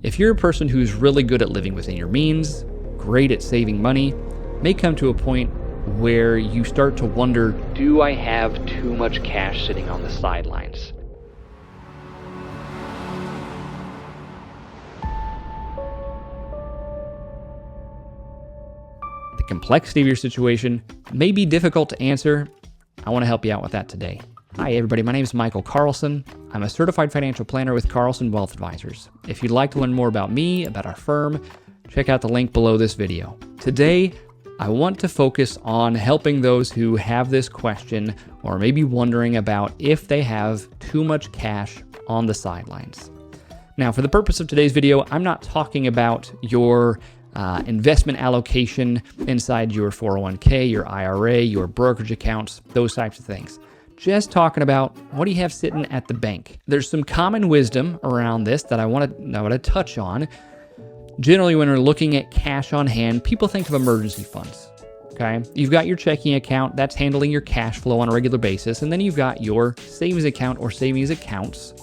If you're a person who's really good at living within your means, great at saving money, may come to a point where you start to wonder, do I have too much cash sitting on the sidelines? The complexity of your situation may be difficult to answer. I want to help you out with that today. Hi everybody, my name is Michael Carlson. I'm a certified financial planner with Carlson Wealth Advisors. If you'd like to learn more about me, about our firm, check out the link below this video. Today, I want to focus on helping those who have this question or maybe wondering about if they have too much cash on the sidelines. Now, for the purpose of today's video, I'm not talking about your investment allocation inside your 401k, your IRA, your brokerage accounts, those types of things. Just talking about what do you have sitting at the bank. There's some common wisdom around this that I want to touch on. Generally, when we're looking at cash on hand, people think of emergency funds, okay? You've got your checking account, that's handling your cash flow on a regular basis, and then you've got your savings account or savings accounts.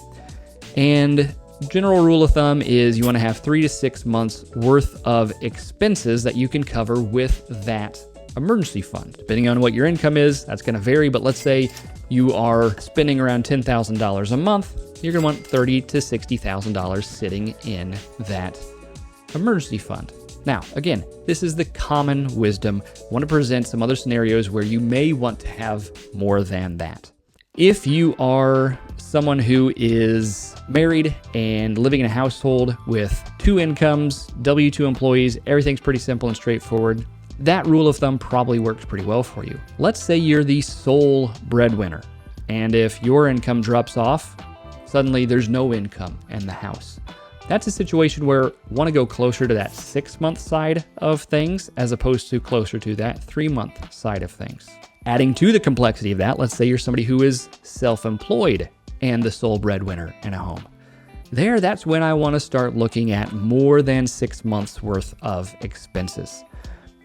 And general rule of thumb is you want to have 3 to 6 months worth of expenses that you can cover with that emergency fund. Depending on what your income is, that's going to vary, but let's say you are spending around $10,000 a month, you're going to want $30,000 to $60,000 sitting in that emergency fund. Now, again, this is the common wisdom. I want to present some other scenarios where you may want to have more than that. If you are someone who is married and living in a household with 2 incomes, W-2 employees, everything's pretty simple and straightforward, that rule of thumb probably works pretty well for you. Let's say you're the sole breadwinner, and if your income drops off, suddenly there's no income in the house. That's a situation where you want to go closer to that 6-month side of things as opposed to closer to that 3-month side of things. Adding to the complexity of that, let's say you're somebody who is self-employed and the sole breadwinner in a home. That's when I want to start looking at more than 6 months worth of expenses.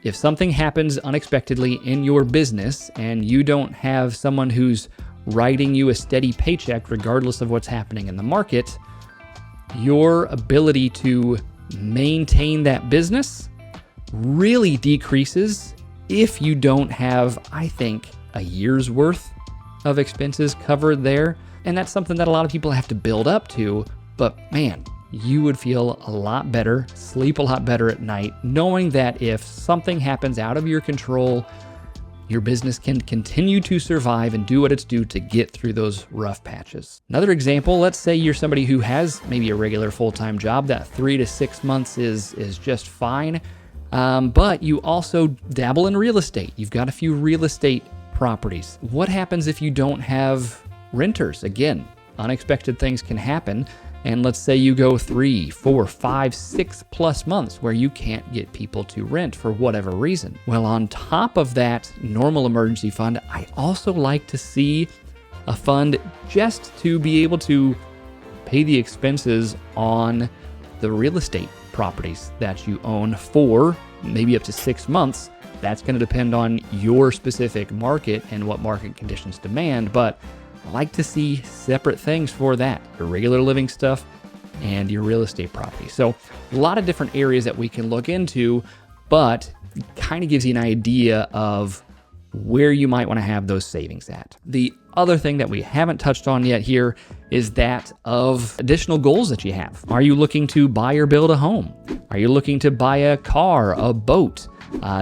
If something happens unexpectedly in your business and you don't have someone who's writing you a steady paycheck regardless of what's happening in the market, your ability to maintain that business really decreases if you don't have, I think, a year's worth of expenses covered there. And that's something that a lot of people have to build up to, but man, you would feel a lot better, sleep a lot better at night, knowing that if something happens out of your control, your business can continue to survive and do what it's due to get through those rough patches. Another example, let's say you're somebody who has maybe a regular full-time job, that 3 to 6 months is just fine, but you also dabble in real estate. You've got a few real estate properties. What happens if you don't have renters? Again, unexpected things can happen. And let's say you go 3, 4, 5, 6 plus months where you can't get people to rent for whatever reason. Well, on top of that normal emergency fund, I also like to see a fund just to be able to pay the expenses on the real estate properties that you own for maybe up to 6 months. That's going to depend on your specific market and what market conditions demand, but I like to see separate things for that, your regular living stuff and your real estate property. So a lot of different areas that we can look into, but it kind of gives you an idea of where you might want to have those savings at. The other thing that we haven't touched on yet here is that of additional goals that you have. Are you looking to buy or build a home? Are you looking to buy a car, a boat,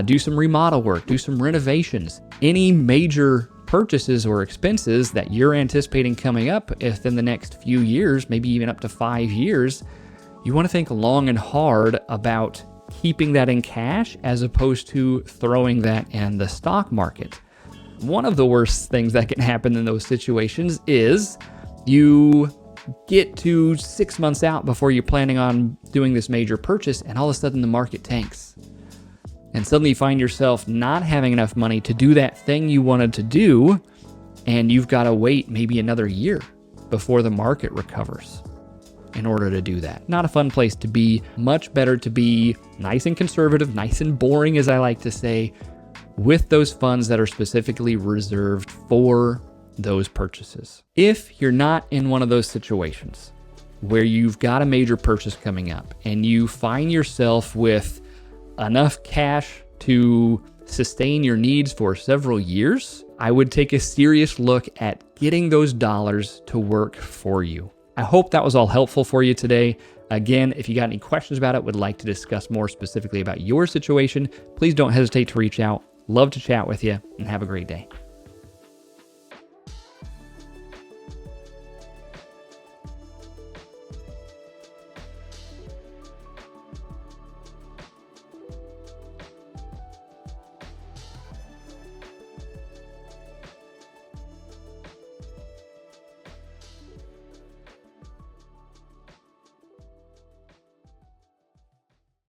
do some remodel work, do some renovations? Any major purchases or expenses that you're anticipating coming up within the next few years, maybe even up to 5 years, you want to think long and hard about keeping that in cash as opposed to throwing that in the stock market. One of the worst things that can happen in those situations is you get to 6 months out before you're planning on doing this major purchase, and all of a sudden the market tanks. And suddenly you find yourself not having enough money to do that thing you wanted to do, and you've got to wait maybe another year before the market recovers in order to do that. Not a fun place to be. Much better to be nice and conservative, nice and boring, as I like to say, with those funds that are specifically reserved for those purchases. If you're not in one of those situations, where you've got a major purchase coming up and you find yourself with enough cash to sustain your needs for several years, I would take a serious look at getting those dollars to work for you. I hope that was all helpful for you today. Again, if you got any questions about it, would like to discuss more specifically about your situation, please don't hesitate to reach out. Love to chat with you, and have a great day.